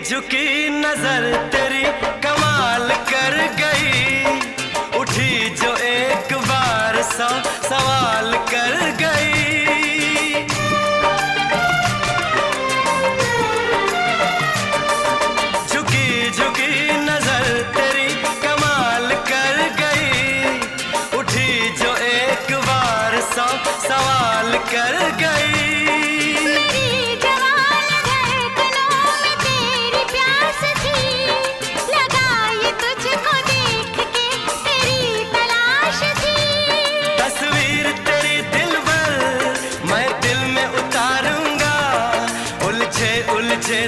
झुकी नजर तेरी कमाल कर गई, उठी जो एक बार 100 सवाल कर गई। झुकी झुकी नजर तेरी कमाल कर गई, उठी जो एक बार 100 सवाल कर गई। उलझे